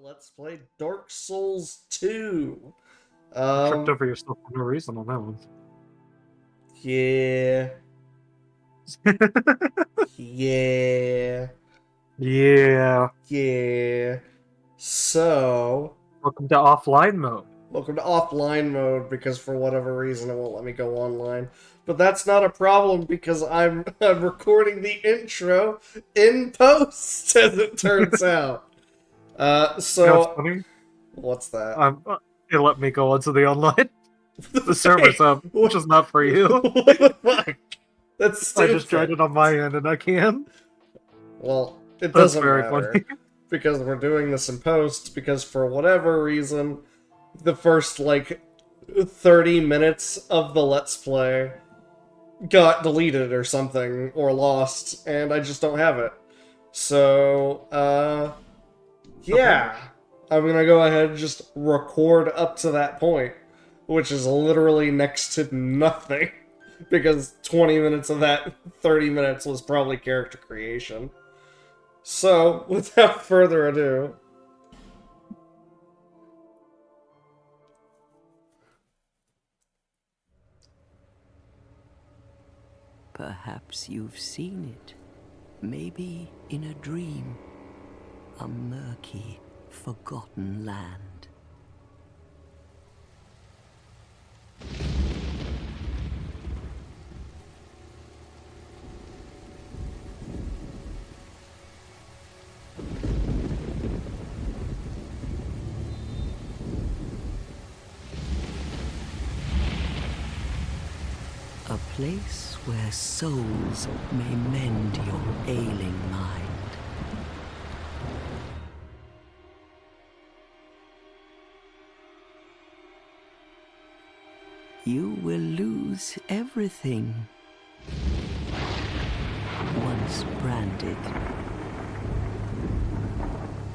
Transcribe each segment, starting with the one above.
let's play Dark Souls 2. Tripped Um, over yourself for no reason on that one. yeah, yeah, Yeah. yeah. So, Welcome to offline mode. welcome to offline mode because for whatever reason it won't let me go online. But that's not a problem because I'm recording the intro in post, as it turns out. You know what's So funny? what's that? It let me go onto the online. The server's Wait, up, which is not for you. what the fuck? That's I stupid. just tried it on my end and I can. Well, it That's doesn't very matter funny. because we're doing this in post because for whatever reason, the first 30 minutes of the Let's Play got deleted or something or lost, and I just don't have it. So, yeah. I'm gonna go ahead and just record up to that point, which is literally next to nothing. Because 20 minutes of that 30 minutes was probably character creation. So, without further ado, Perhaps you've seen it. Maybe in a dream. A murky, forgotten land. A place where souls may mend your ailing mind. You will lose everything. Once branded.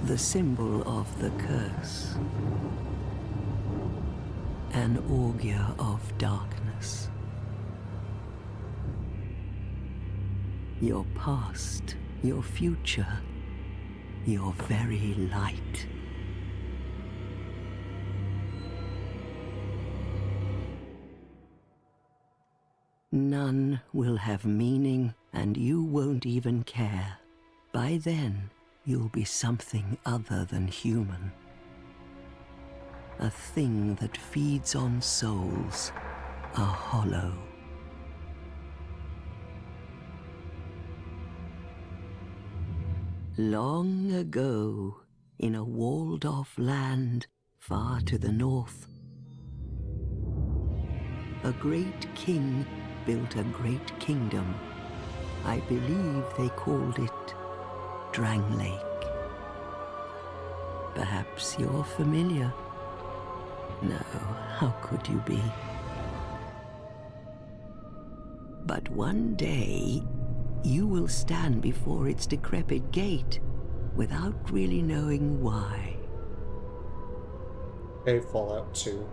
The symbol of the curse. An augur of darkness. Your past, your future, your very light. None will have meaning, and you won't even care. By then, you'll be something other than human. A thing that feeds on souls, a hollow. Long ago, in a walled-off land far to the north, a great king built a great kingdom. I believe they called it Drangleic. Perhaps you're familiar? No, how could you be? But one day, you will stand before its decrepit gate without really knowing why. hey, Fallout 2.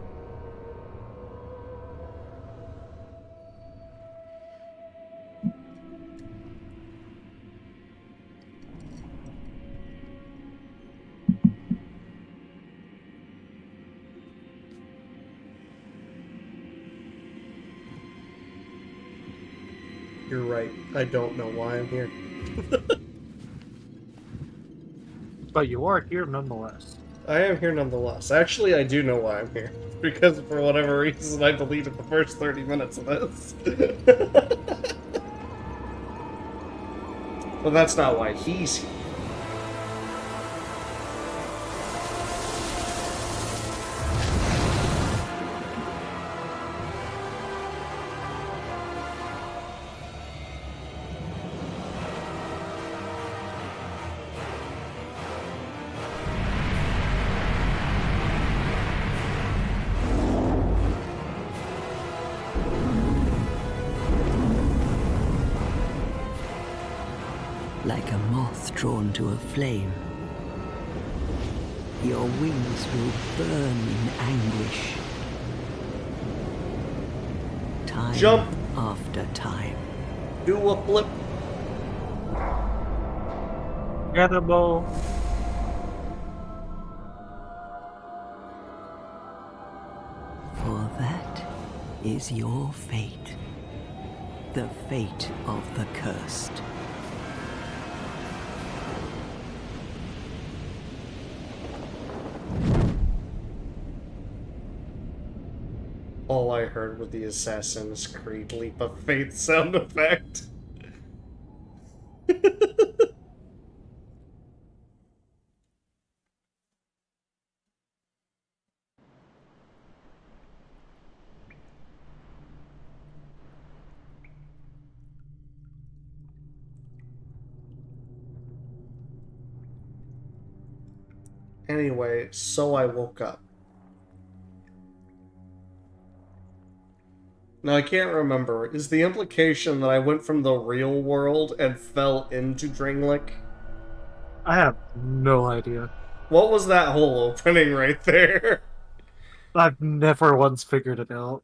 You're right. I don't know why I'm here. But you are here nonetheless. I am here nonetheless. Actually, I do know why I'm here. Because for whatever reason, I deleted the first 30 minutes of this. But that's not why he's here. Like a moth drawn to a flame. Your wings will burn in anguish. Time Jump. after time. Do a flip. Cannibal. is your fate. The fate of the cursed. All I heard was the Assassin's Creed Leap of Faith sound effect. Anyway, so I woke up. Now, I can't remember. Is the implication that I went from the real world and fell into Drangleic? I have no idea. What was that whole opening right there? I've never once figured it out.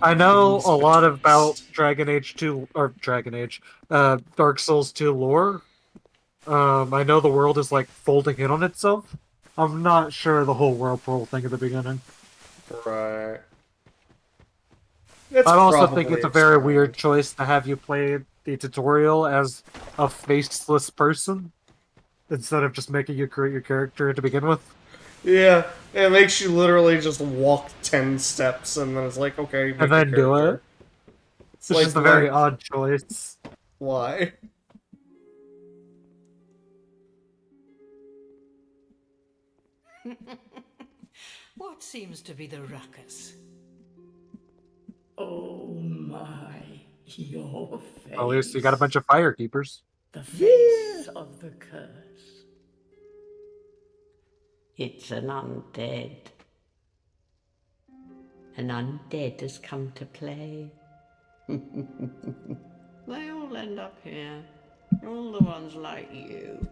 I know a lot about Dragon Age 2, or Dragon Age, Dark Souls 2 lore. I know the world is like folding in on itself. I'm not sure the whole whirlpool thing at the beginning. Right. I also think probably it's a very explained. weird choice to have you play the tutorial as a faceless person instead of just making you create your character to begin with. Yeah, it makes you literally just walk 10 steps and then it's like, okay, make And then your do character. it. It's It's like, just a very like, odd choice. why? What seems to be the ruckus? Oh my, your face. At least you got a bunch of firekeepers. The face of the curse. It's an undead. An undead has come to play. They all end up here. All the ones like you.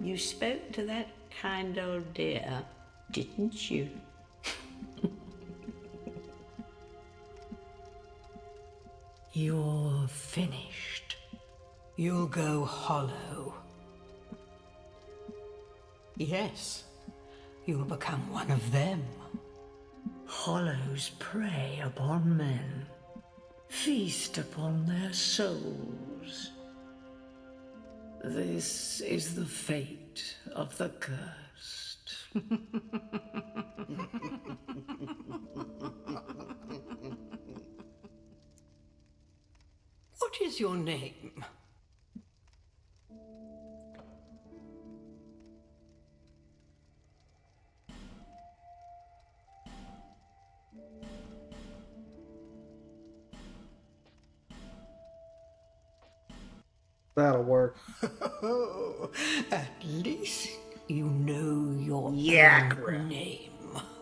You spoke to that kind old dear, didn't you? You're finished. You'll go hollow. Yes, you'll become one of them. Hollows prey upon men, feast upon their souls. This is the fate of the cursed. What is your name? That'll work. At least you know your own name.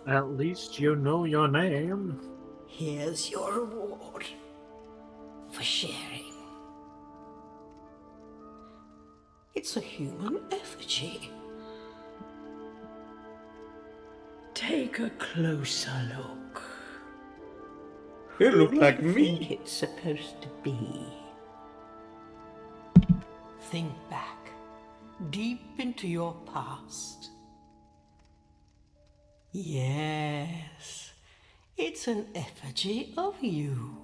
At least you know your name. Here's your reward for sharing. It's a human effigy. Take a closer look. It looked like What do you think me. it's supposed to be? Think back, deep into your past. Yes, it's an effigy of you.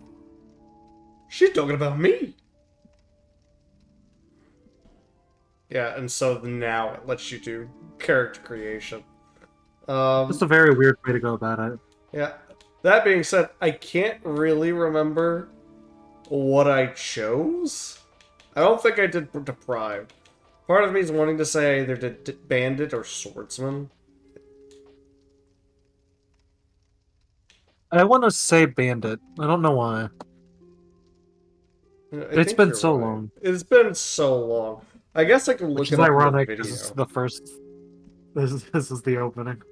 She's talking about me. Yeah, and so now it lets you do character creation. It's a very weird way to go about it. Yeah. That being said, I can't really remember what I chose. I don't think I did Deprived. Part of me is wanting to say I either did Bandit or Swordsman. I want to say Bandit. I don't know why. It's think been you're so right. long. It's been so long. I guess I can look Which it is up in the ironic. video. This is the first. This is the opening.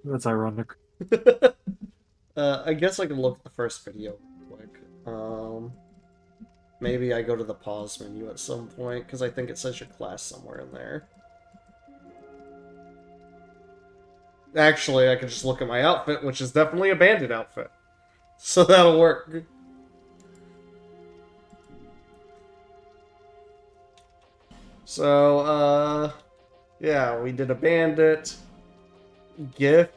That's ironic. I guess I can look at the first video real quick. Maybe I go to the pause menu at some point, because I think it says your class somewhere in there. Actually, I can just look at my outfit, which is definitely a bandit outfit. So that'll work. So, yeah, we did a bandit, gift,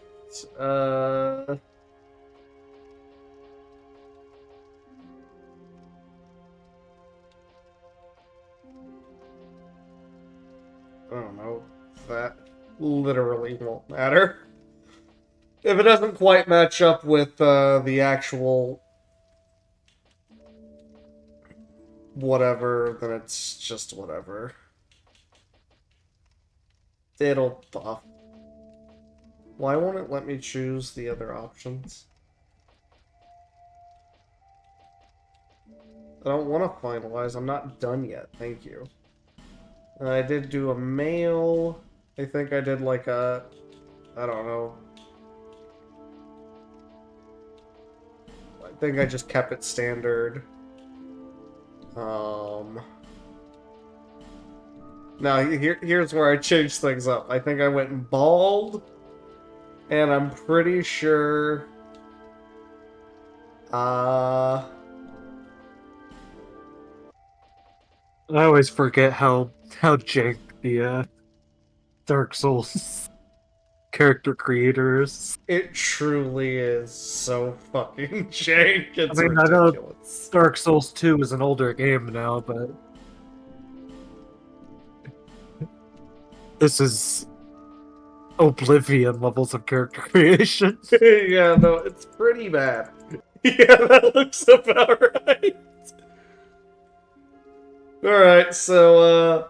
I don't know. That literally won't matter. If it doesn't quite match up with the actual whatever, then it's just whatever. It'll buff. Why won't it let me choose the other options? I don't want to finalize. I'm not done yet. Thank you. I did do a male. I think I did like a... I don't know. I think I just kept it standard. Now, here's where I changed things up. I think I went bald. And I'm pretty sure... I always forget how jank the Dark Souls character creators. It truly is so fucking jank. It's I mean, I know ridiculous. Dark Souls 2 is an older game now, but this is Oblivion levels of character creation. Yeah, no, it's pretty bad. Yeah, that looks about right. Alright, so,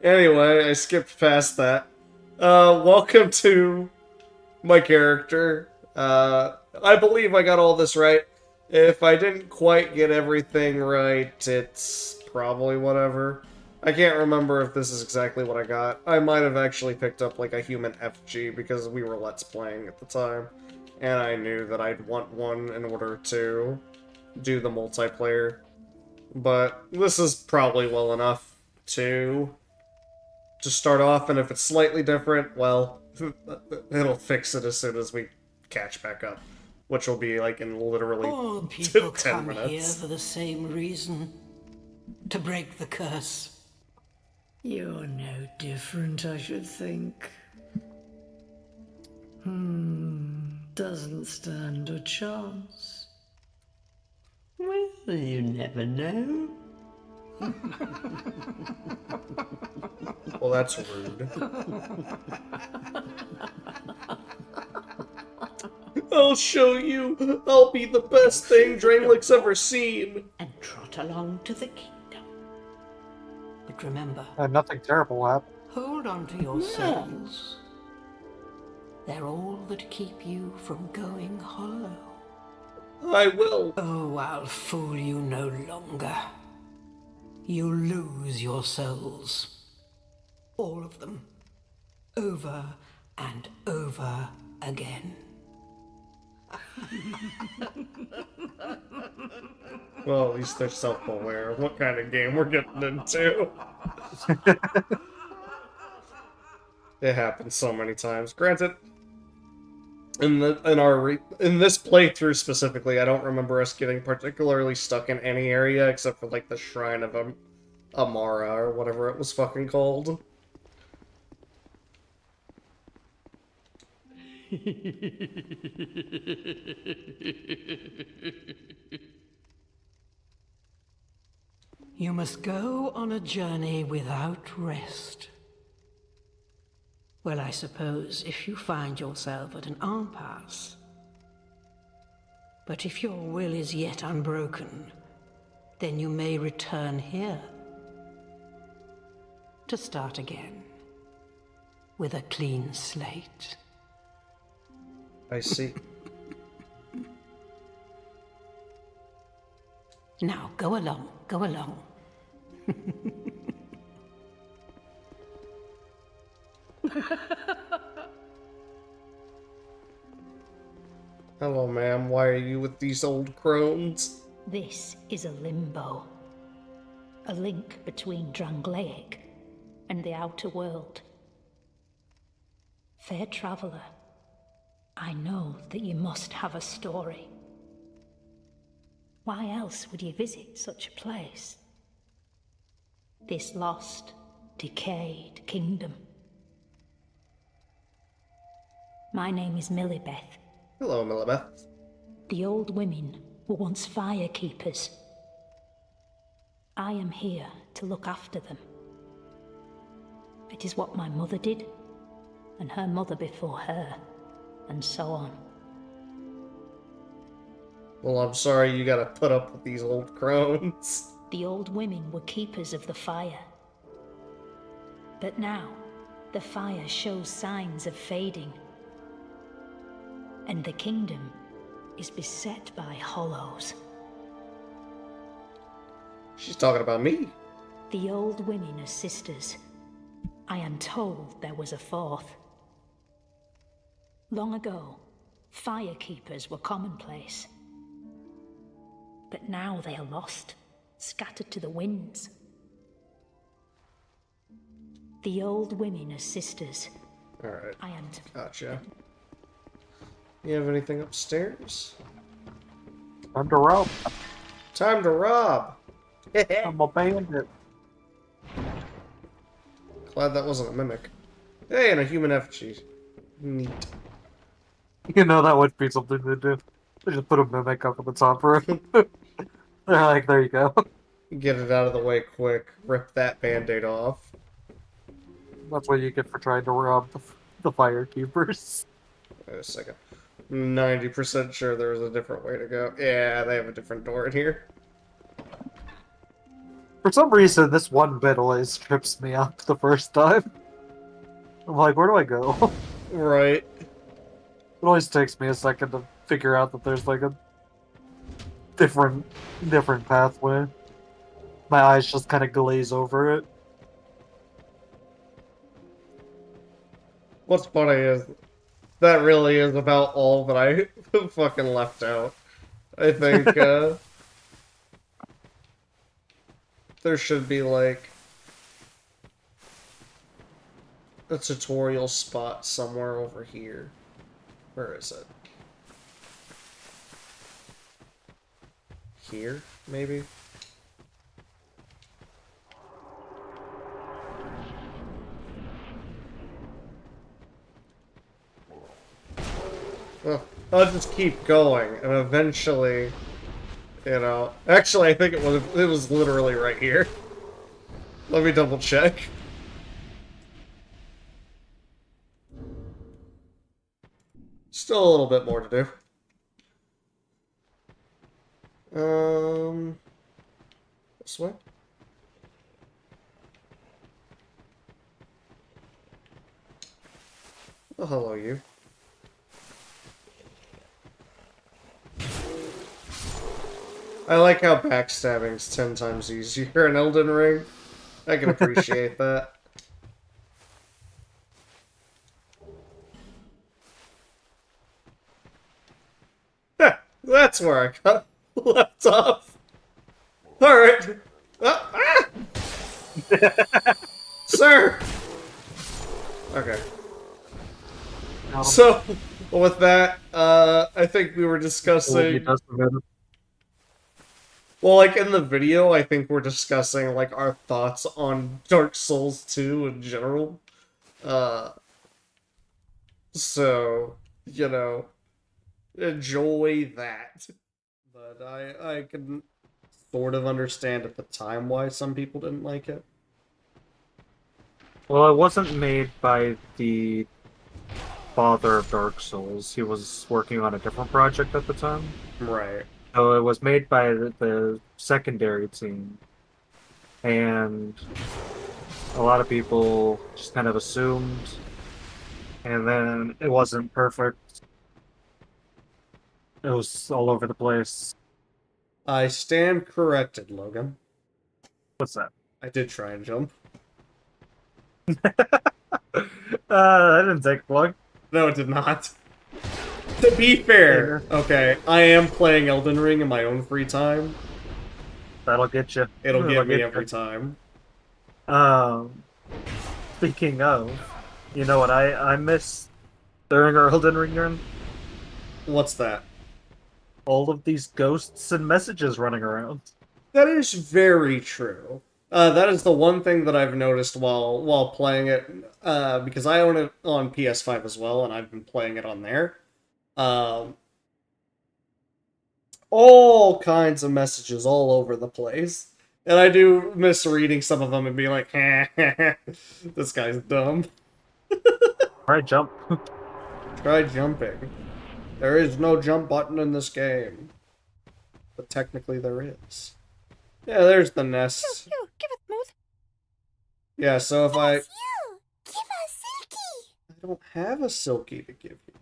anyway, I skipped past that. Welcome to my character. I believe I got all this right. If I didn't quite get everything right, it's probably whatever. I can't remember if this is exactly what I got. I might have actually picked up, like, a human FG because we were Let's Playing at the time. And I knew that I'd want one in order to do the multiplayer. But this is probably well enough to start off, and if it's slightly different, well, it'll fix it as soon as we catch back up, which will be like in literally All people 10 come here minutes. for the same reason. To break the curse. You're no different, I should think. Doesn't stand a chance. Well, you never know. Well, that's rude. I'll show you! I'll be the best thing Draenlick's ever seen! And trot along to the kingdom. But remember, Nothing terrible happened. hold on to your souls. They're all that keep you from going hollow. I will! Oh, I'll fool you no longer. You'll lose your souls. All of them. Over and over again. Well, at least they're self-aware of what kind of game we're getting into. It happens so many times. Granted, in this playthrough specifically, I don't remember us getting particularly stuck in any area except for like the Shrine of Amara or whatever it was fucking called. You must go on a journey without rest. Well, I suppose if you find yourself at an impasse. But if your will is yet unbroken, then you may return here. To start again. With a clean slate. I see. Now, go along, go along. Hello, ma'am. Why are you with these old crones? This is a limbo. A link between Drangleic and the outer world. Fair traveller, I know that you must have a story. Why else would you visit such a place? This lost, decayed kingdom. My name is Millibeth. Hello, Millibeth. The old women were once firekeepers. I am here to look after them. It is what my mother did, and her mother before her, and so on. Well, I'm sorry you gotta put up with these old crones. The old women were keepers of the fire. But now, the fire shows signs of fading. And the kingdom is beset by hollows. She's talking about me. The old women are sisters. I am told there was a fourth. Long ago, fire keepers were commonplace. But now they are lost, scattered to the winds. The old women are sisters. Alright, I am gotcha. You have anything upstairs? Time to rob. Time to rob! I'm a bandit. Glad that wasn't a mimic. Hey, and a human effigy. Neat. You know that would be something to do. They just put a mimic up on the top room. They're like, there you go. Get it out of the way quick. Rip that band-aid off. That's what you get for trying to rob the firekeepers. Wait a second. 90% sure there's a different way to go. Yeah, they have a different door in here. For some reason, this one bit always trips me up the first time. I'm like, where do I go? Right. It always takes me a second to figure out that there's like a different pathway. My eyes just kind of glaze over it. What's funny is that really is about all that I fucking left out. I think there should be like a tutorial spot somewhere over here. Where is it? Here, maybe? Well, I'll just keep going, and eventually, you know... Actually, I think it was literally right here. Let me double check. Still a little bit more to do. This way? Oh, hello, you. I like how backstabbing's 10 times easier in Elden Ring. I can appreciate that. That's where I got left off. Alright. Sir! Okay. So, with that, I think we were discussing... Well, like, in the video, I think we're discussing, like, our thoughts on Dark Souls 2 in general. So, you know, enjoy that. But I can sort of understand at the time why some people didn't like it. Well, it wasn't made by the father of Dark Souls. He was working on a different project at the time. Right. So it was made by the secondary team. And a lot of people just kind of assumed. And then it wasn't perfect. It was all over the place. I stand corrected, Logan. What's that? I did try and jump. That didn't take long. No, it did not. To be fair, okay, I am playing Elden Ring in my own free time. That'll get you. It'll get me every time. Speaking of, you know what I miss during our Elden Ring run? What's that? All of these ghosts and messages running around. That is very true. That is the one thing that I've noticed while playing it, because I own it on PS5 as well, and I've been playing it on there. All kinds of messages all over the place. And I do miss reading some of them and being like, this guy's dumb. Alright, jump. Try jumping. There is no jump button in this game. But technically there is. Yeah, there's the nest. You, give us smooth. Yeah, so if I... You, give us silky. I don't have a Silky to give you.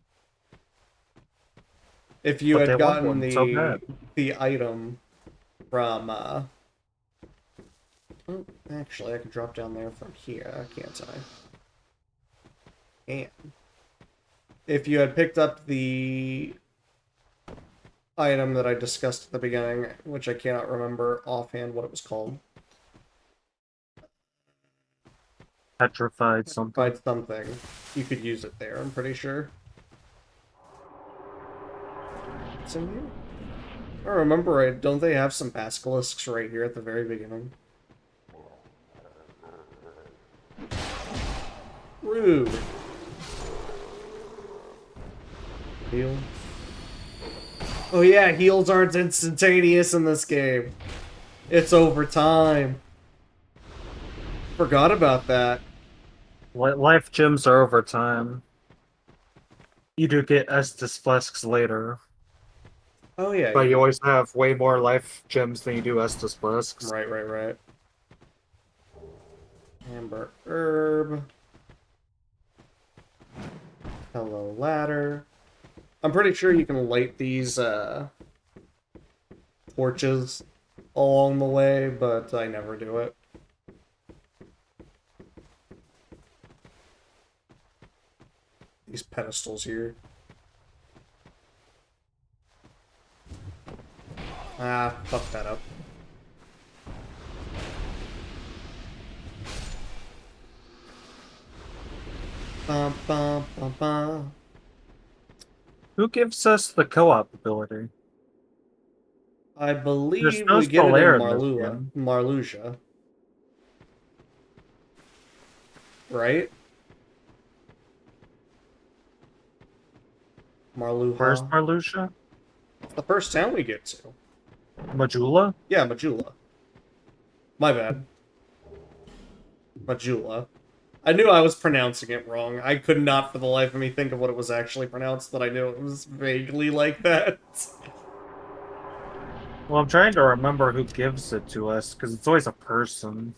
If you But they had want gotten one so bad. the item from, oh, actually, I can drop down there from here, can't I? And if you had picked up the item that I discussed at the beginning, which I cannot remember offhand what it was called. Petrified something. Find something. You could use it there, I'm pretty sure. It's in here? I remember right. Don't they have some basilisks right here at the very beginning? Rude. Heal. Oh yeah, heals aren't instantaneous in this game. It's over time. Forgot about that. Life gems are over time. You do get Estus Flasks later, Oh yeah. but you always have way more life gems than you do Estus Flasks. Right. Amber herb. Hello ladder. I'm pretty sure you can light these torches along the way, but I never do it. These pedestals here. Ah, fuck that up. Bum, bum, bum, bum. Who gives us the co-op ability? I believe There's no we get it in Stellaire in this game. Marluxia. Right? Marluha. Where's Marluxia? It's the first town we get to. Majula? Yeah, Majula. My bad. Majula. I knew I was pronouncing it wrong. I could not for the life of me think of what it was actually pronounced, but I knew it was vaguely like that. Well, I'm trying to remember who gives it to us, because it's always a person.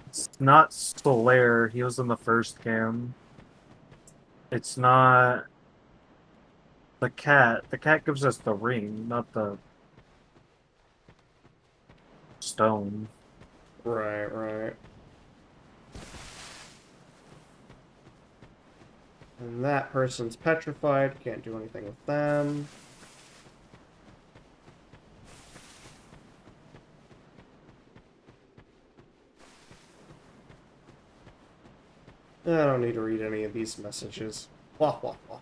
It's not Stellaire, he was in the first game. It's not... the cat. The cat gives us the ring, not the... stone. Right. And that person's petrified, can't do anything with them. I don't need to read any of these messages. Wah, wah, wah.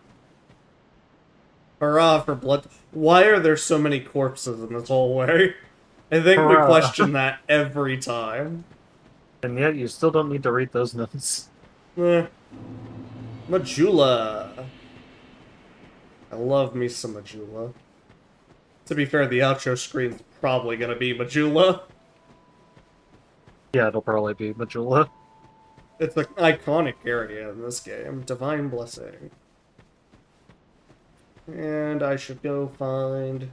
Hurrah for blood. Why are there so many corpses in this hallway? I think we Hurrah. question that every time. And yet, you still don't need to read those notes. Majula. I love me some Majula. To be fair, the outro screen's probably gonna be Majula. Yeah, it'll probably be Majula. It's an iconic area in this game. Divine Blessing. And I should go find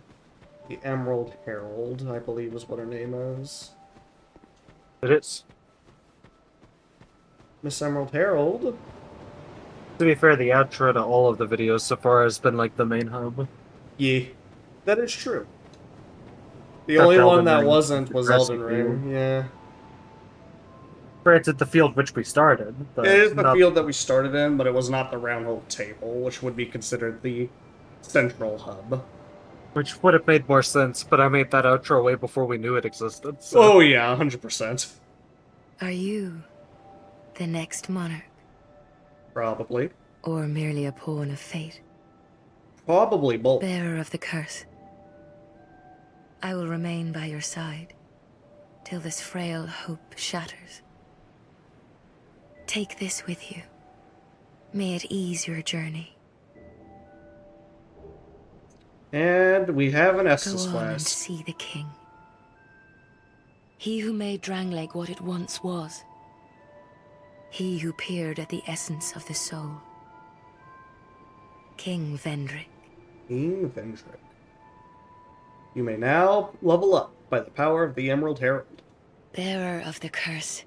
the Emerald Herald, I believe is what her name is. It is. Miss Emerald Herald? To be fair, the outro to all of the videos so far has been like the main hub. Yeah, that is true. The Except only one Elden that Ring, wasn't was Progressive Elden Ring, yeah. Granted, the field which we started. But It is the not- field that we started in, but it was not the Round Hole Table, which would be considered the central hub. Which would have made more sense, but I made that outro way before we knew it existed. So. Oh yeah, 100%. Are you the next monarch, Probably. or merely a pawn of fate, Probably both. bearer of the curse? I will remain by your side till this frail hope shatters. Take this with you. May it ease your journey. And we have an Go Estus on and Flask. see the king. He who made Drangleic what it once was. He who peered at the essence of the soul. King Vendrick. King Vendrick. You may now level up by the power of the Emerald Herald. Bearer of the curse,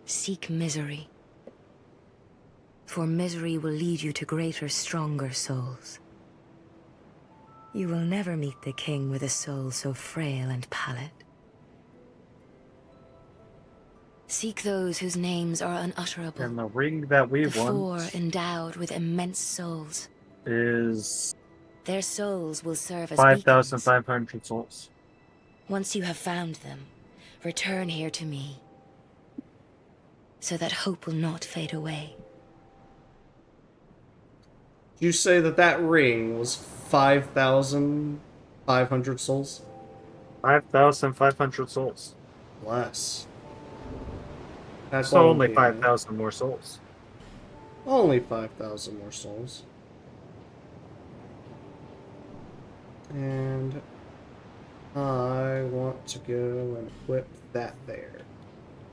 seek misery. For misery will lead you to greater, stronger souls. You will never meet the king with a soul so frail and pallid. Seek those whose names are unutterable. And the ring that we The four want endowed with immense souls. is Their souls will serve as beacons. 5,500 souls. Once you have found them, return here to me, so that hope will not fade away. Did you say that that ring was 5,500 souls? 5,500 souls. Less. That's So only be- 5,000 more souls. Only 5,000 more souls. And I want to go and equip that there.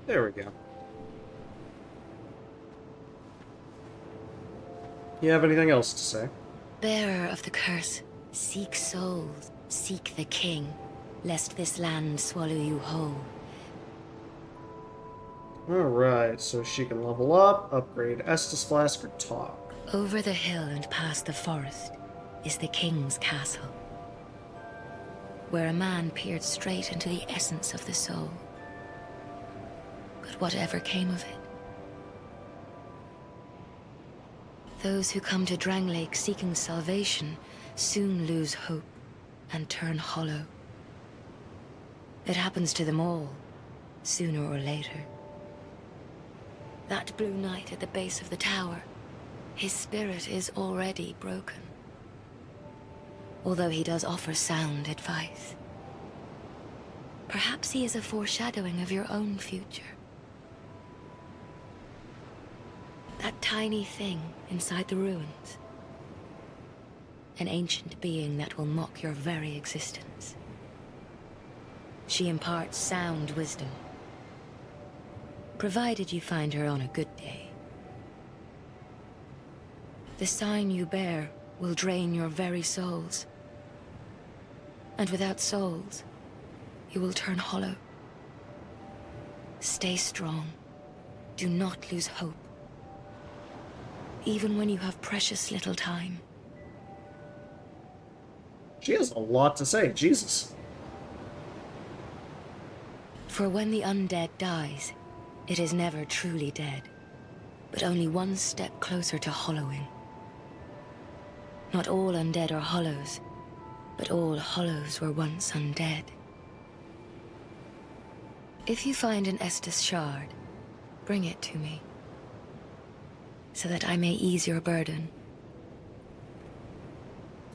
There we go. You have anything else to say? Bearer of the curse, seek souls, seek the king, lest this land swallow you whole. Alright, so she can level up, upgrade Estus Flask, or talk. Over the hill and past the forest is the king's castle, where a man peered straight into the essence of the soul. But whatever came of it? Those who come to Drangleic seeking salvation soon lose hope and turn hollow. It happens to them all, sooner or later. That blue knight at the base of the tower, his spirit is already broken. Although he does offer sound advice. Perhaps he is a foreshadowing of your own future. That tiny thing inside the ruins. An ancient being that will mock your very existence. She imparts sound wisdom, provided you find her on a good day. The sign you bear will drain your very souls. And without souls, you will turn hollow. Stay strong. Do not lose hope. Even when you have precious little time. She has a lot to say, Jesus. For when the undead dies, it is never truly dead, but only one step closer to hollowing. Not all undead are hollows, but all hollows were once undead. If you find an Estus shard, bring it to me, so that I may ease your burden.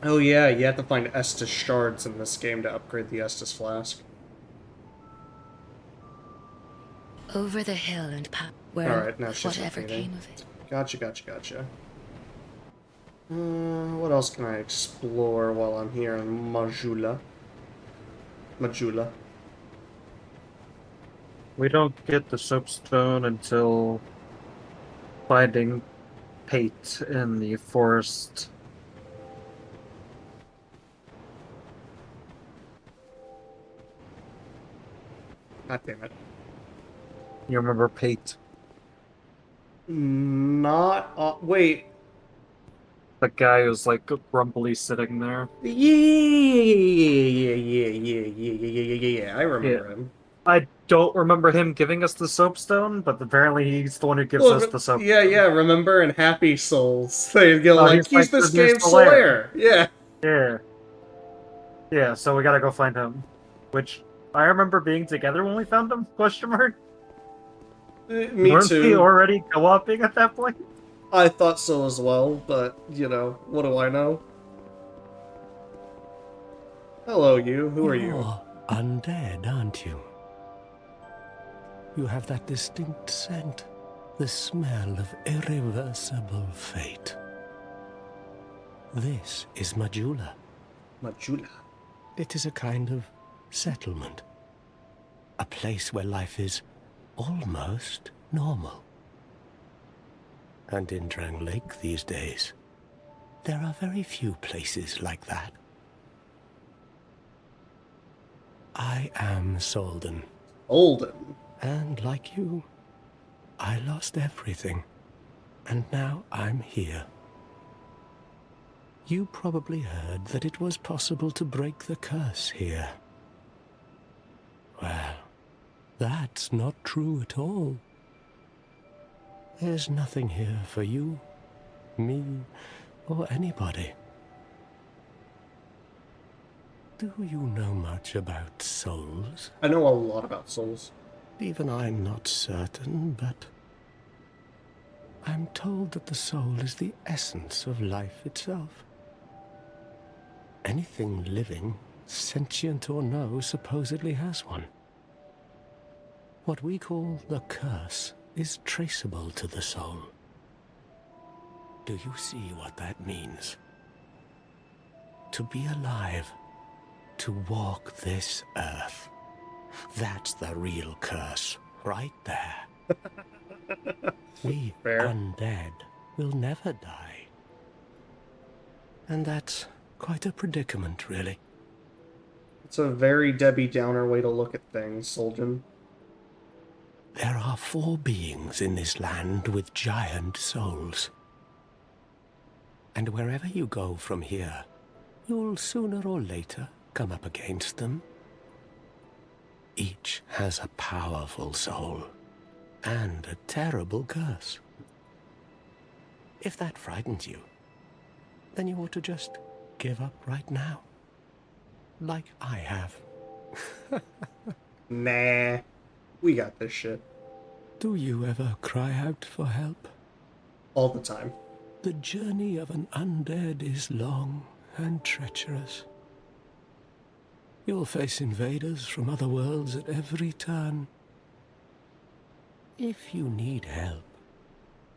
Oh yeah, you have to find Estus shards in this game to upgrade the Estus Flask. Over the hill and where Alright, now she's whatever upgrading. came of it. Gotcha. What else can I explore while I'm here in Majula? We don't get the soapstone until finding Pate in the forest. God damn it. You remember Pate? Not... wait. The guy who's like grumpily sitting there. Yeah. I remember him. I don't remember him giving us the soapstone, but apparently he's the one who gives us the soapstone. Yeah, remember in Happy Souls, they go like, he's this the new game's Solaire. Yeah. Yeah, so we gotta go find him. Which, I remember being together when we found him, question mark? Me Weren't too. we already co-oping at that point? I thought so as well, but, you know, what do I know? Hello, you. Who are you? You're undead, aren't you? You have that distinct scent, the smell of irreversible fate. This is Majula. Majula. It is a kind of settlement. A place where life is almost normal. And in Drang Lake these days, there are very few places like that. I am Solden. Olden. And like you, I lost everything. And now I'm here. You probably heard that it was possible to break the curse here. Well, that's not true at all. There's nothing here for you, me, or anybody. Do you know much about souls? I know a lot about souls. Even I'm not certain, but I'm told that the soul is the essence of life itself. Anything living, sentient or no, supposedly has one. What we call the curse is traceable to the soul. Do you see what that means? To be alive, to walk this earth. That's the real curse, right there. We Fair. undead will never die. And that's quite a predicament, really. It's a very Debbie Downer way to look at things, Soljan. There are 4 beings in this land with giant souls. And wherever you go from here, you'll sooner or later come up against them. Each has a powerful soul and a terrible curse. If that frightens you, then you ought to just give up right now. Like I have. Nah. We got this shit. Do you ever cry out for help? All the time. The journey of an undead is long and treacherous. You'll face invaders from other worlds at every turn. If you need help,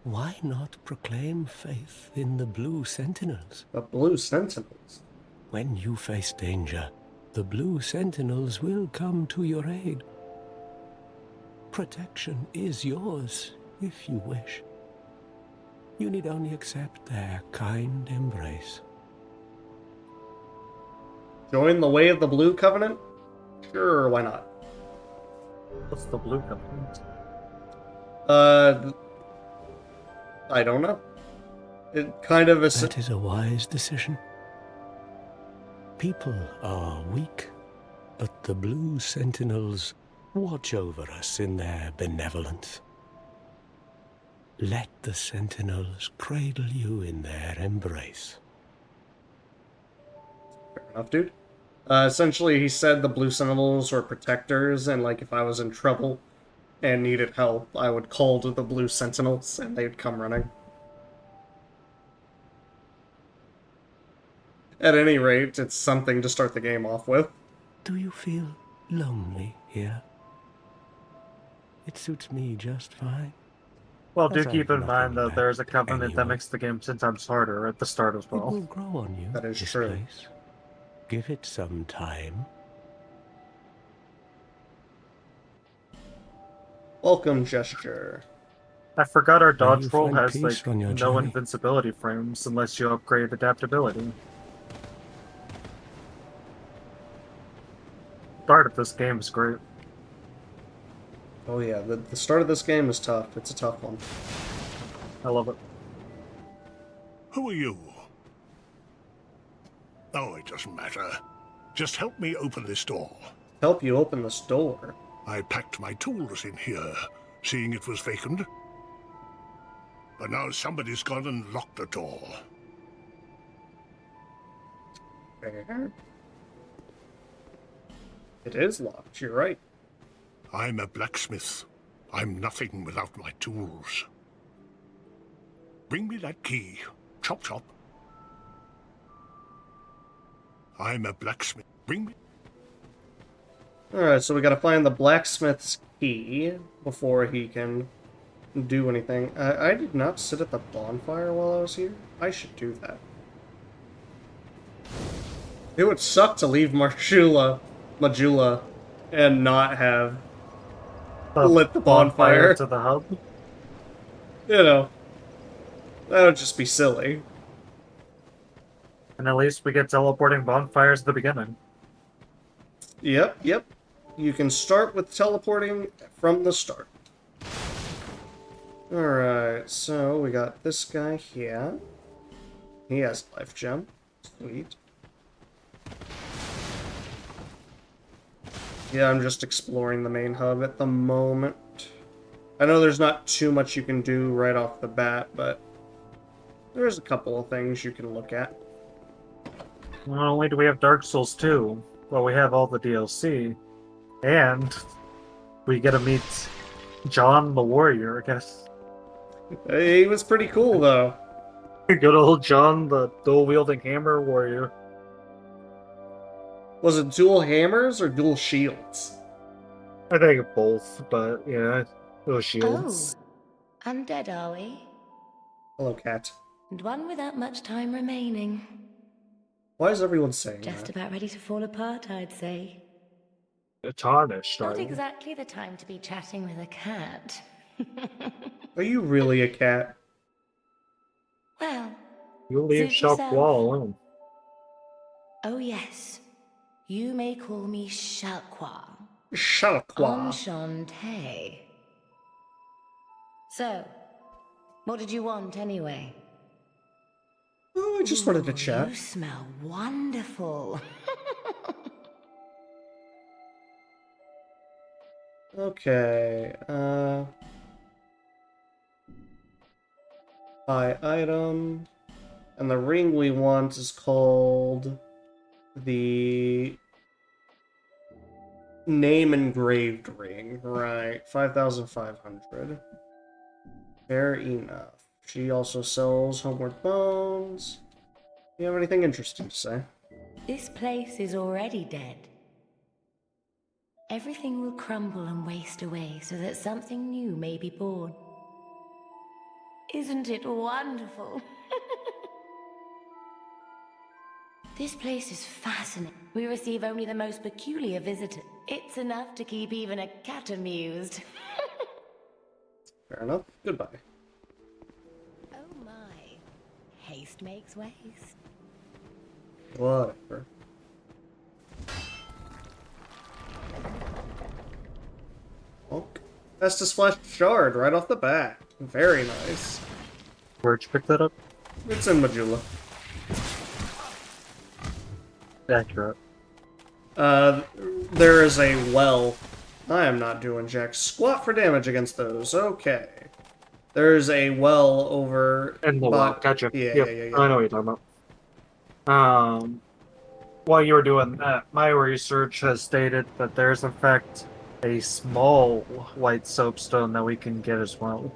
why not proclaim faith in the Blue Sentinels? The Blue Sentinels? When you face danger, the Blue Sentinels will come to your aid. Protection is yours, if you wish. You need only accept their kind embrace. Join the Way of the Blue Covenant? Sure, why not? What's the Blue Covenant? I don't know. It kind of is. That is a wise decision. People are weak, but the Blue Sentinels watch over us in their benevolence. Let the Sentinels cradle you in their embrace. Fair enough, dude. Essentially, he said the Blue Sentinels were protectors, and like if I was in trouble and needed help, I would call to the Blue Sentinels, and they'd come running. At any rate, it's something to start the game off with. Do you feel lonely here? It suits me just fine. Well, do As I keep have in mind nothing that there's a left covenant that anyway. makes the game 10 times harder at the start as It will well. grow on you, That is this true. place. Give it some time. Welcome, Gesture. I forgot our May dodge you roll find has peace like on your no journey. invincibility frames unless you upgrade adaptability. Start of this game is great. Oh yeah, the start of this game is tough. It's a tough one. I love it. Who are you? Oh, it doesn't matter. Just help me open this door. Help you open this door. I packed my tools in here, seeing it was vacant. But now somebody's gone and locked the door. Fair. It is locked, you're right. I'm a blacksmith. I'm nothing without my tools. Bring me that key. Chop chop. I'm a blacksmith. Bring me... Alright, so we gotta find the blacksmith's key before he can do anything. I did not sit at the bonfire while I was here. I should do that. It would suck to leave Majula and not have lit the bonfire. to the hub. You know, that would just be silly. And at least we get teleporting bonfires at the beginning. Yep, yep. You can start with teleporting from the start. Alright, so we got this guy here. He has life gem. Sweet. Yeah, I'm just exploring the main hub at the moment. I know there's not too much you can do right off the bat, but there's a couple of things you can look at. Not only do we have Dark Souls 2, but we have all the DLC. And we get to meet John the Warrior, I guess. He was pretty cool, though. Good old John, the dual-wielding hammer warrior. Was it dual hammers or dual shields? I think both, but yeah, those shields. Oh, undead are we? Hello, cat. And one without much time remaining. Why is everyone saying Just that? about ready to fall apart, I'd say. Tarnished, Not are you? exactly the time to be chatting with a cat. Are you really a cat? Well, You leave suit yourself. Shalqua alone. Oh yes. You may call me Shalqua. Shalqua. Enchanté. So, what did you want anyway? Oh, I just wanted to chat. You smell wonderful. Okay, buy item. And the ring we want is called the name engraved ring. Right, 5,500. Fair enough. She also sells Homeward Bones. Do you have anything interesting to say? This place is already dead. Everything will crumble and waste away so that something new may be born. Isn't it wonderful? This place is fascinating. We receive only the most peculiar visitors. It's enough to keep even a cat amused. Fair enough. Goodbye. Oh my. Haste makes waste. Whatever. Okay. Estus Flash Shard right off the bat. Very nice. Where'd you pick that up? It's in Majula. Accurate. There is a well. I am not doing jack squat for damage against those. Okay. There's a well over... And the wall. Gotcha. Yeah, Yep. yeah. I know what you're talking about. While you were doing that, my research has stated that there's in fact a small white soapstone that we can get as well.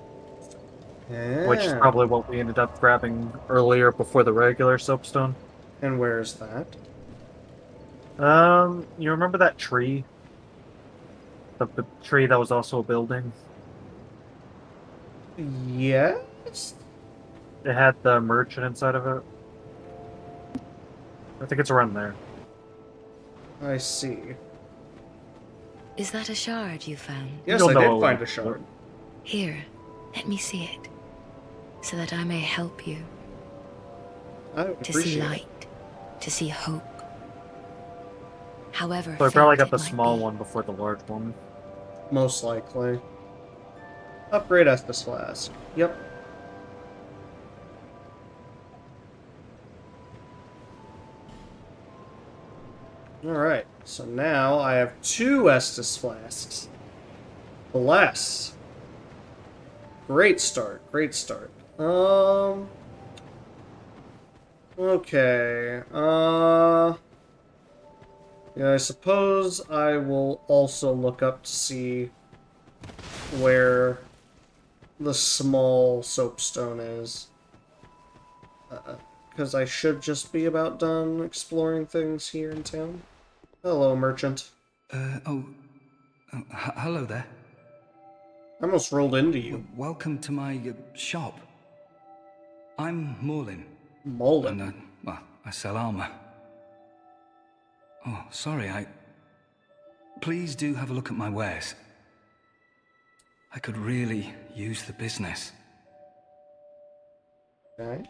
Yeah. Which is probably what we ended up grabbing earlier before the regular soapstone. And where's that? You remember that tree? The tree that was also a building? Yes? It had the merchant inside of it. I think it's around there. I see. Is that a shard you found? Yes, You'll I know did a find little. a shard. Here, let me see it. So that I may help you. I would To appreciate see it. light. To see hope. However, So I probably got faint the it might small be. one before the large one. Most likely. Upgrade Estus Flask. Yep. Alright, so now I have 2 Estus Flasks. Bless. Great start, great start. Okay, yeah, I suppose I will also look up to see where the small soapstone is. Because I should just be about done exploring things here in town. Hello, merchant. Hello there. I almost rolled into you. Welcome to my shop. I'm Morlin. Morlin? And, well, I sell armor. Oh, sorry, Please do have a look at my wares. I could really use the business. Okay.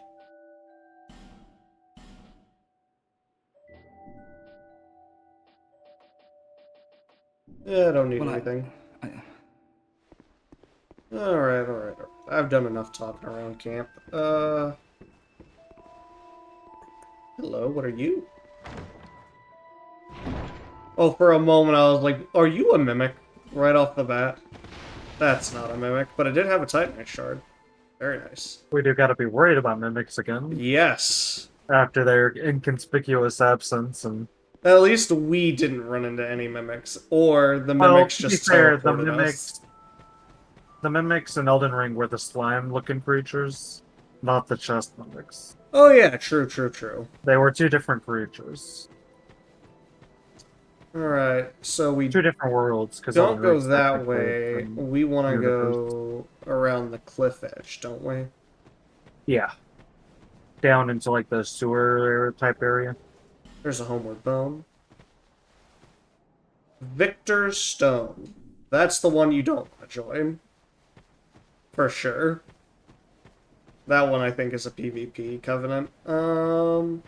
Yeah, I don't need anything. Alright. I've done enough talking around camp. Hello, what are you? Oh, for a moment I was like, are you a mimic? Right off the bat. That's not a mimic, but it did have a Titanite shard. Very nice. We do gotta be worried about mimics again. Yes. After their inconspicuous absence, and At least we didn't run into any mimics, or the mimics to be just fair, teleported us. the mimics in Elden Ring were the slime-looking creatures, not the chest mimics. Oh yeah, true. They were two different creatures. Alright, so we Two different worlds. Cause don't Elden go Ring's that technically way. from We want to universe. go around the cliff edge, don't we? Yeah. Down into like the sewer type area. There's a homeward bone. Victor's Stone. That's the one you don't want to join. For sure. That one I think is a PvP covenant. Down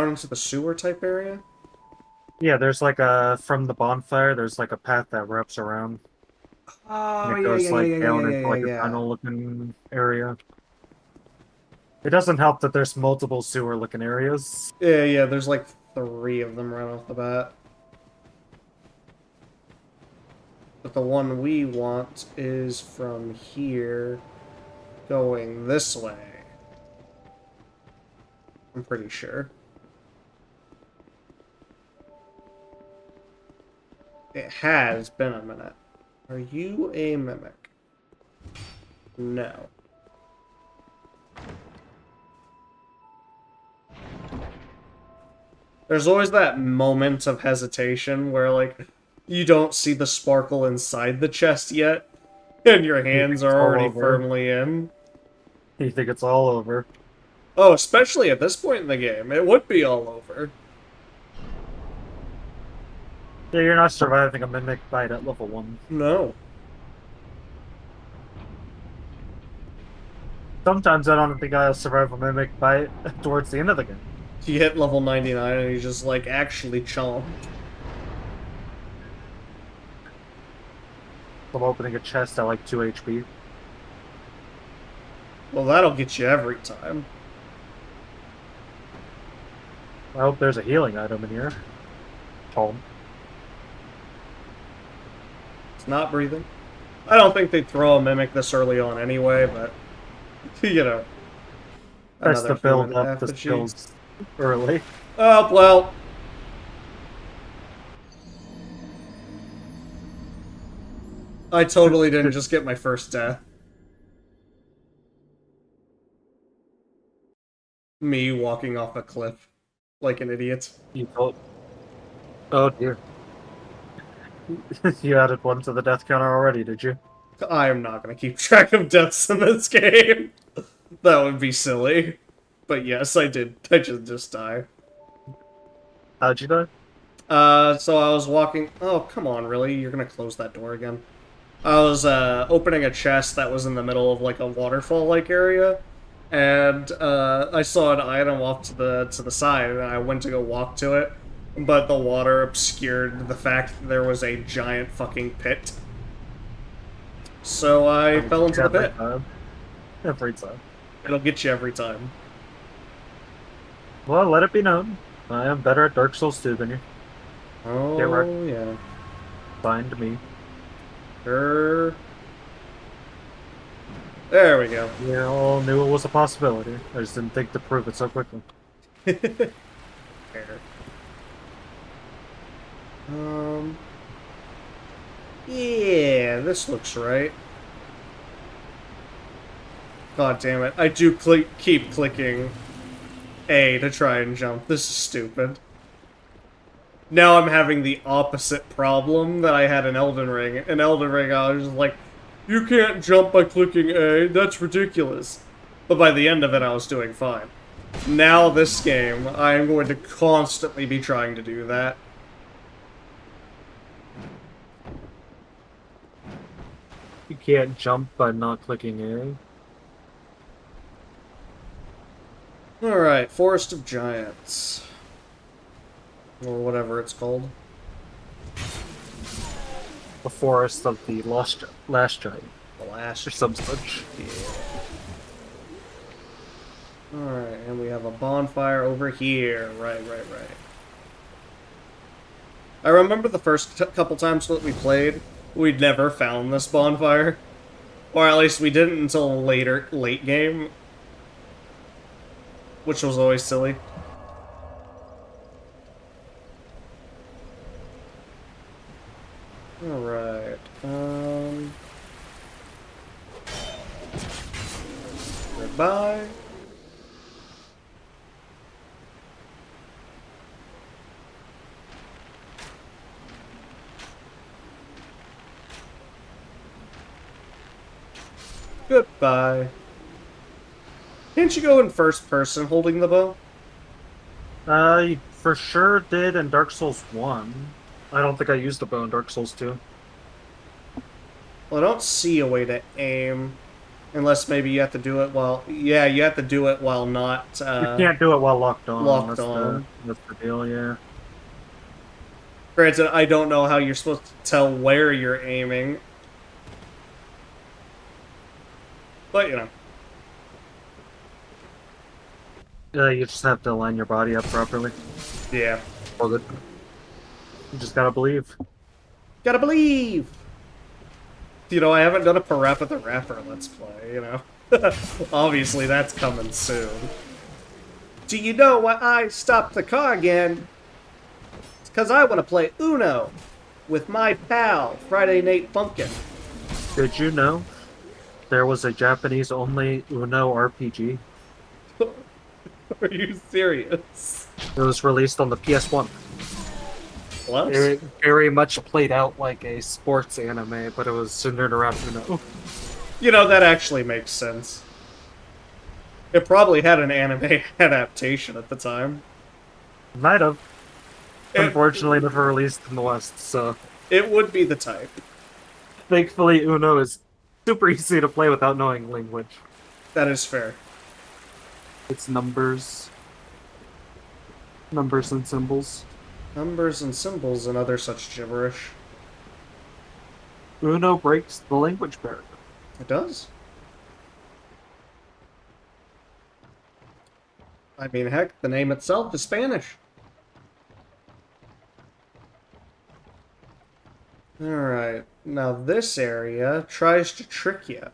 into the sewer type area? Yeah, there's like from the bonfire, there's like a path that wraps around. Oh, And it goes down into like a tunnel looking area. It doesn't help that there's multiple sewer looking areas. Yeah, there's like 3 of them right off the bat. But the one we want is from here, going this way. I'm pretty sure. It has been a minute. Are you a mimic? No. There's always that moment of hesitation where, like, you don't see the sparkle inside the chest yet, and your hands are already firmly in. You think it's all over? Oh, especially at this point in the game. It would be all over. Yeah, you're not surviving a mimic bite at level 1. No. Sometimes I don't think I'll survive a mimic bite towards the end of the game. You hit level 99 and you just, like, actually chomp. I'm opening a chest at like 2 HP. Well, that'll get you every time. I hope there's a healing item in here. Home. It's not breathing. I don't think they'd throw a mimic this early on anyway, but, you know. That's to build human up the effigy. skills early. Oh, well. I totally didn't just get my first death. Me walking off a cliff like an idiot. You thought. Oh dear. You added one to the death counter already, did you? I am not going to keep track of deaths in this game. That would be silly. But yes, I did. I just die. How'd you die? So I was walking... Oh, come on, really? You're going to close that door again. I was opening a chest that was in the middle of like a waterfall-like area, and I saw an item off to the side, and I went to go walk to it, but the water obscured the fact that there was a giant fucking pit. So I fell into the pit. Every time. It'll get you every time. Well, let it be known. I am better at Dark Souls 2 than you. Oh, yeah. Find me. Sure. There we go. We all knew it was a possibility. I just didn't think to prove it so quickly. Fair. Yeah, this looks right. God damn it. I do keep clicking A to try and jump. This is stupid. Now I'm having the opposite problem that I had in Elden Ring. In Elden Ring, I was just like, you can't jump by clicking A, that's ridiculous. But by the end of it, I was doing fine. Now this game, I am going to constantly be trying to do that. You can't jump by not clicking A. Alright, Forest of Giants. Or whatever it's called. The Forest of the Last Giant. The last. Or some such. Yeah. Alright, and we have a bonfire over here. Right. I remember the first couple times that we played, we'd never found this bonfire. Or at least we didn't until late game. Which was always silly. Alright, goodbye. Goodbye. Can't you go in first person holding the bow? I for sure did in Dark Souls 1. I don't think I used the bow in Dark Souls 2. Well, I don't see a way to aim. Unless maybe you have to do it while... Yeah, you have to do it while not... you can't do it while locked on. Locked That's the deal, yeah. Granted, I don't know how you're supposed to tell where you're aiming. But, you know. You just have to line your body up properly. Yeah. All good. You just gotta believe. Gotta believe! You know, I haven't done a Parappa the Rapper Let's Play, you know? Obviously, that's coming soon. Do you know why I stopped the car again? It's because I want to play Uno with my pal, Friday Nate Pumpkin. Did you know there was a Japanese-only Uno RPG? Are you serious? It was released on the PS1. What? It very much played out like a sports anime, but it was centered around Uno. You know, that actually makes sense. It probably had an anime adaptation at the time. Might have. Unfortunately, never released in the West, so... It would be the type. Thankfully, Uno is super easy to play without knowing language. That is fair. It's numbers. Numbers and symbols. Numbers and symbols and other such gibberish. Uno breaks the language barrier. It does. I mean, heck, the name itself is Spanish. Alright, now this area tries to trick you.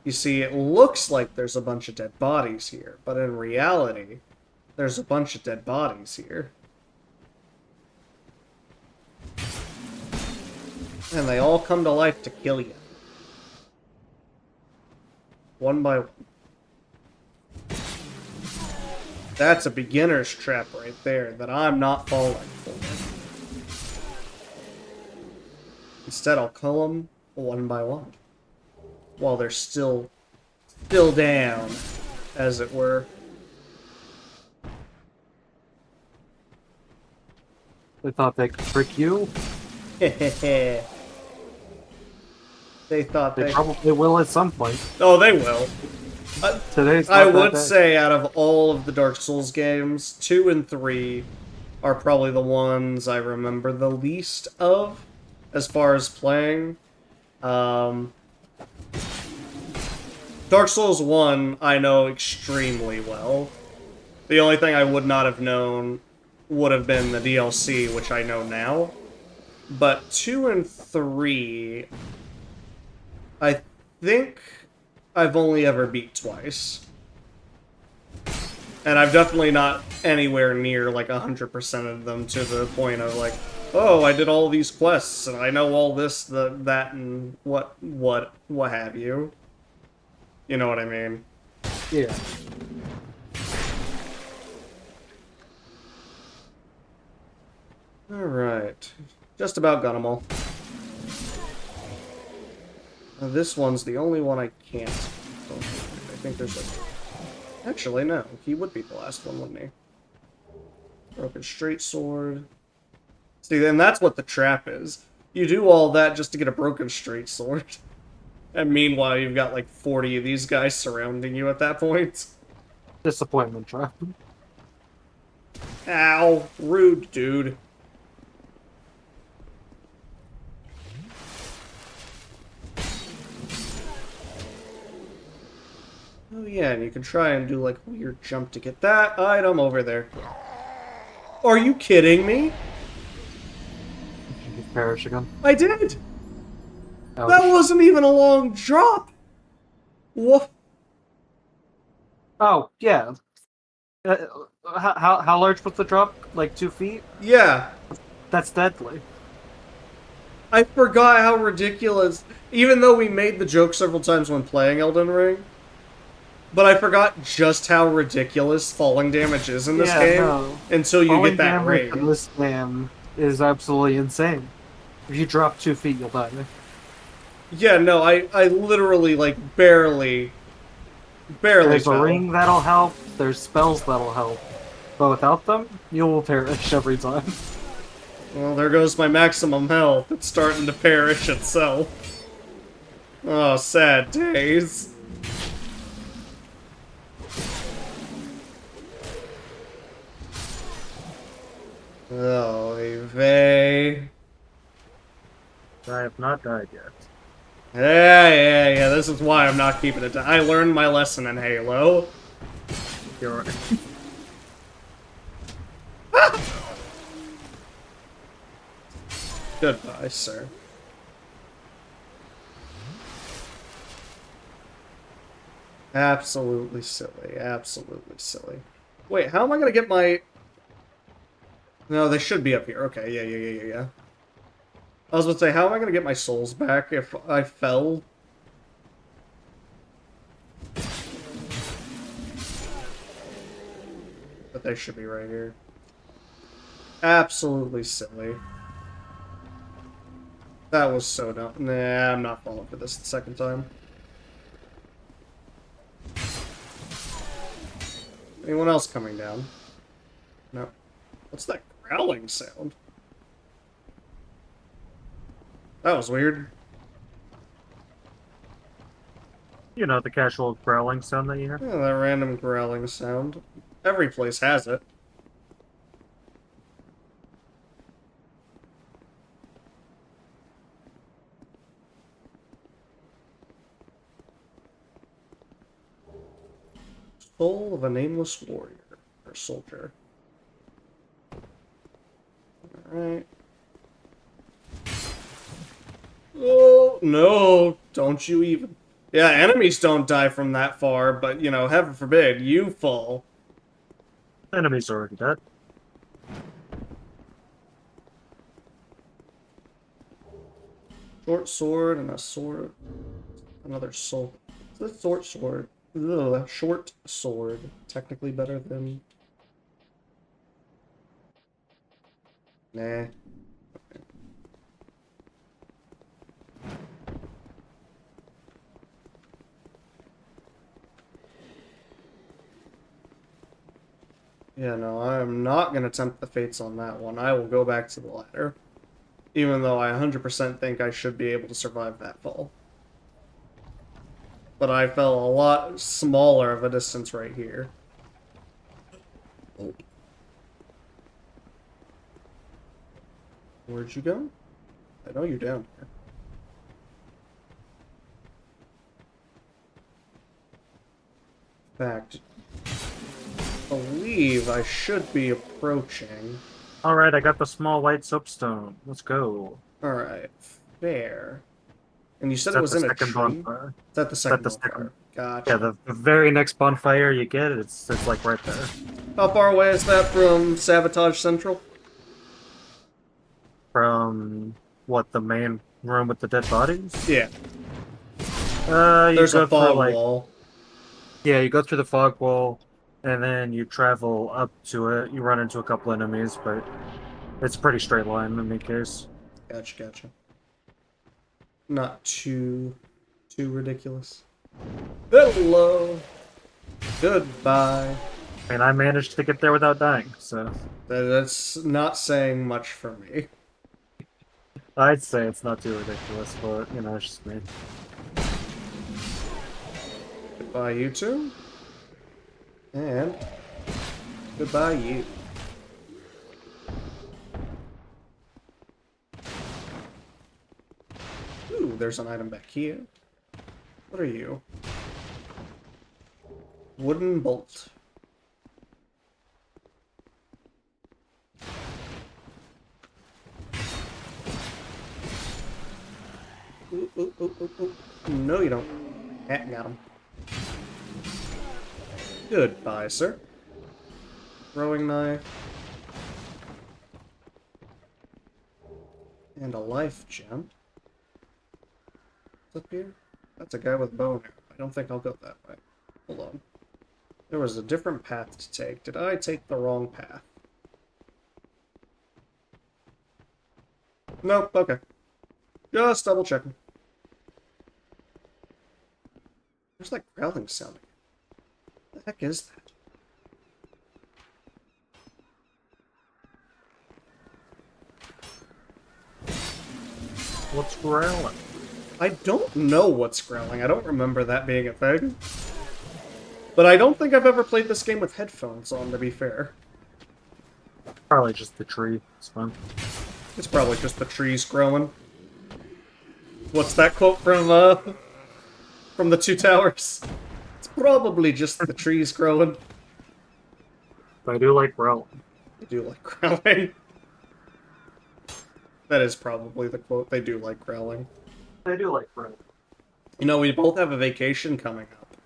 You see, it looks like there's a bunch of dead bodies here, but in reality, there's a bunch of dead bodies here. And they all come to life to kill you. One by one. That's a beginner's trap right there that I'm not falling for. Instead, I'll kill them one by one. While they're still down, as it were. They thought they could trick you? They thought they probably will at some point. Oh, they will. Today's I would say out of all of the Dark Souls games, 2 and 3 are probably the ones I remember the least of as far as playing. Dark Souls 1 I know extremely well. The only thing I would not have known would have been the DLC, which I know now. But 2 and 3, I think I've only ever beat twice. And I've definitely not anywhere near like 100% of them to the point of like, oh, I did all these quests and I know all this, that, and what have you. You know what I mean? Yeah. Alright. Just about got them all. Now, this one's the only one I can't. Oh, I think there's a... Actually, no. He would be the last one, wouldn't he? Broken straight sword. See, then that's what the trap is. You do all that just to get a broken straight sword. And meanwhile, you've got like 40 of these guys surrounding you at that point. Disappointment trap. Ow. Rude, dude. Oh yeah, and you can try and do like a weird jump to get that item over there. Are you kidding me? You perish again. I did! Ouch. That wasn't even a long drop! What? Oh, yeah. How large was the drop? Like 2 feet? Yeah. That's deadly. I forgot how ridiculous, even though we made the joke several times when playing Elden Ring, but I forgot just how ridiculous falling damage is in this game until you Falling get that damage ring. in this game is absolutely insane. If you drop 2 feet, you'll die. Yeah, no, I literally, like, barely There's fell. a ring that'll help, there's spells that'll help. But without them, you will perish every time. Well, there goes my maximum health. It's starting to perish itself. Oh, sad days. Oh, Vey. I have not died yet. Yeah, this is why I'm not keeping it. I learned my lesson in Halo. You're right. Goodbye, sir. Absolutely silly. Absolutely silly. Wait, how am I gonna get my... No, they should be up here. Okay, yeah. I was about to say, how am I gonna get my souls back if I fell? But they should be right here. Absolutely silly. That was so dumb. Nah, I'm not falling for this the second time. Anyone else coming down? No. What's that growling sound? That was weird. You know, the casual growling sound that you hear? Yeah, that random growling sound. Every place has it. Soul of a nameless warrior. Or soldier. Alright. Oh, no. Don't you even. Yeah, enemies don't die from that far, but, you know, heaven forbid, you fall. Enemies are already dead. Short sword and a sword. Another soul. It's a short sword. Ugh, short sword. Technically better than... Nah. Yeah, no, I'm not going to tempt the fates on that one. I will go back to the ladder. Even though I 100% think I should be able to survive that fall. But I fell a lot smaller of a distance right here. Oh. Where'd you go? I know you're down here. In fact, I believe I should be approaching. Alright, I got the small white soapstone. Let's go. Alright, fair. And you said Is it that was the in a second tree? bonfire? Is that the second the bonfire? second? Gotcha. Yeah, the very next bonfire you get, it's like right there. How far away is that from Sabotage Central? From what, the main room with the dead bodies? Yeah. You There's go a fog through, like, wall. yeah, you go through the fog wall, and then you travel up to it. You run into a couple enemies, but it's a pretty straight line in any case. Gotcha. Not too ridiculous. Hello. Goodbye. I mean, I managed to get there without dying, so... That's not saying much for me. I'd say it's not too ridiculous, but, you know, it's just me. Goodbye, you two. And goodbye, you. Ooh, there's an item back here. What are you? Wooden bolt. Ooh, ooh, ooh, ooh, ooh. No, you don't. Got him. Goodbye, sir. Throwing knife. And a life gem. What's up here? That's a guy with bow and arrow. I don't think I'll go that way. Hold on. There was a different path to take. Did I take the wrong path? Nope, okay. Just double checking. Where's that growling sounding? What the heck is that? What's growling? I don't know what's growling. I don't remember that being a thing. But I don't think I've ever played this game with headphones on, to be fair. Probably just the tree. It's fun. It's probably just the trees growing. What's that quote from the Two Towers? It's probably just the trees growing. But I do like growling. They do like growling. That is probably the quote. They do like growling. I do like growling. You know, we both have a vacation coming up.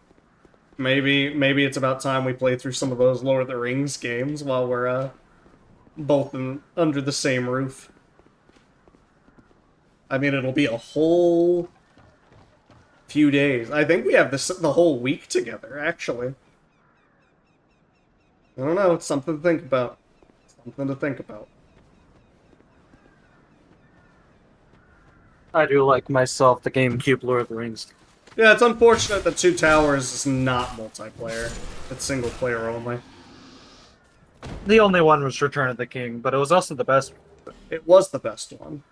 Maybe it's about time we play through some of those Lord of the Rings games while we're both under the same roof. I mean, it'll be a whole few days. I think we have the whole week together, actually. I don't know. It's something to think about. Something to think about. I do like myself the GameCube Lord of the Rings. Yeah, it's unfortunate that Two Towers is not multiplayer. It's single player only. The only one was Return of the King, but it was also the best. It was the best one.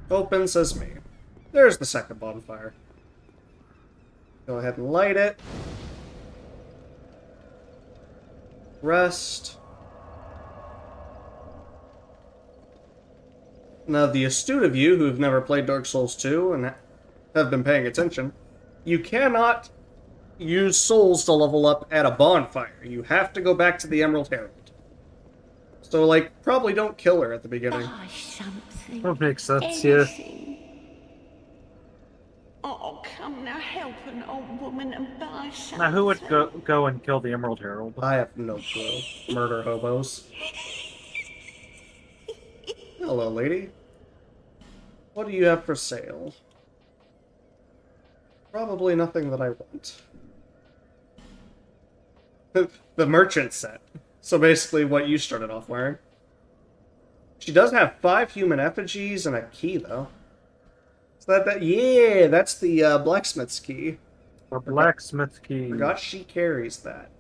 Open Sesame. There's the second bonfire. Go ahead and light it. Rest. Now, the astute of you who've never played Dark Souls 2 and have been paying attention, you cannot use souls to level up at a bonfire. You have to go back to the Emerald Herald. So, like, probably don't kill her at the beginning. Buy something. That makes sense, yeah. Oh, come now, help an old woman and buy something. Now, who would go and kill the Emerald Herald? I have no clue. Murder hobos. Hello, lady. What do you have for sale? Probably nothing that I want. The merchant set. So basically what you started off wearing. She does have 5 human effigies and a key, though. So yeah, that's the blacksmith's key. A blacksmith's key. Forgot she carries that.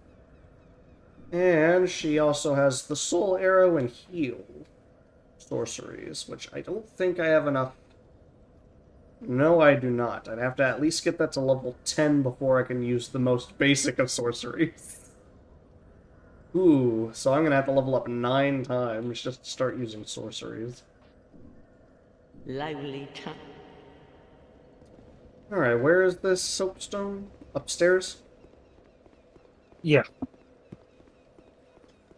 And she also has the soul arrow and heal sorceries, which I don't think I have enough. No, I do not. I'd have to at least get that to level 10 before I can use the most basic of sorceries. Ooh, so I'm gonna have to level up 9 times just to start using sorceries. Lovely time. Alright, where is this soapstone? Upstairs? Yeah.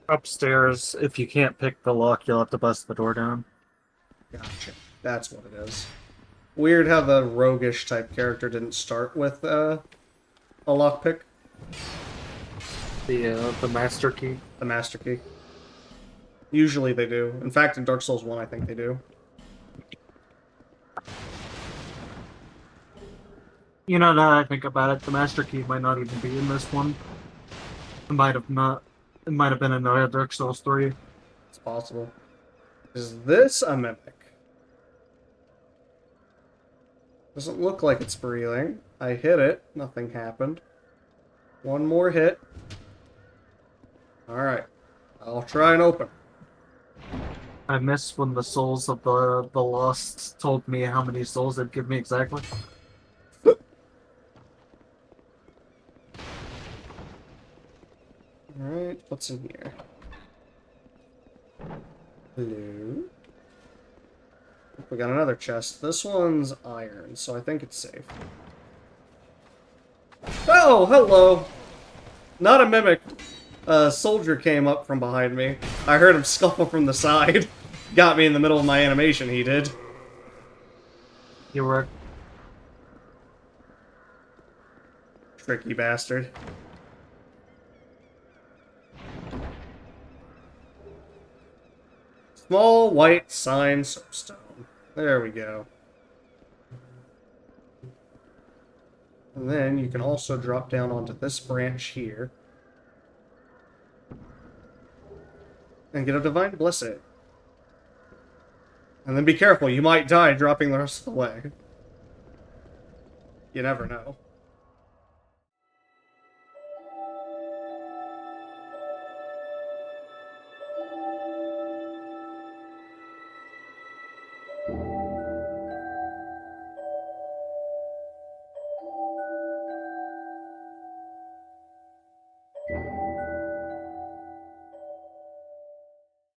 Upstairs, if you can't pick the lock, you'll have to bust the door down. Gotcha. That's what it is. Weird how the roguish type character didn't start with a lockpick. The master key. The master key. Usually they do. In fact, in Dark Souls 1, I think they do. You know, now that I think about it, the master key might not even be in this one. It might have not. It might have been in Dark Souls 3. It's possible. Is this a mimic? Doesn't look like it's breathing. I hit it. Nothing happened. One more hit. Alright. I'll try and open. I miss when the souls of the lost told me how many souls they'd give me exactly. Alright, what's in here? Hello? We got another chest. This one's iron, so I think it's safe. Oh, hello! Not a mimic. A soldier came up from behind me. I heard him scuffle from the side. Got me in the middle of my animation, he did. You were... Tricky bastard. Small white sign soapstone. There we go. And then you can also drop down onto this branch here. And get a Divine Blessing. And then be careful, you might die dropping the rest of the way. You never know.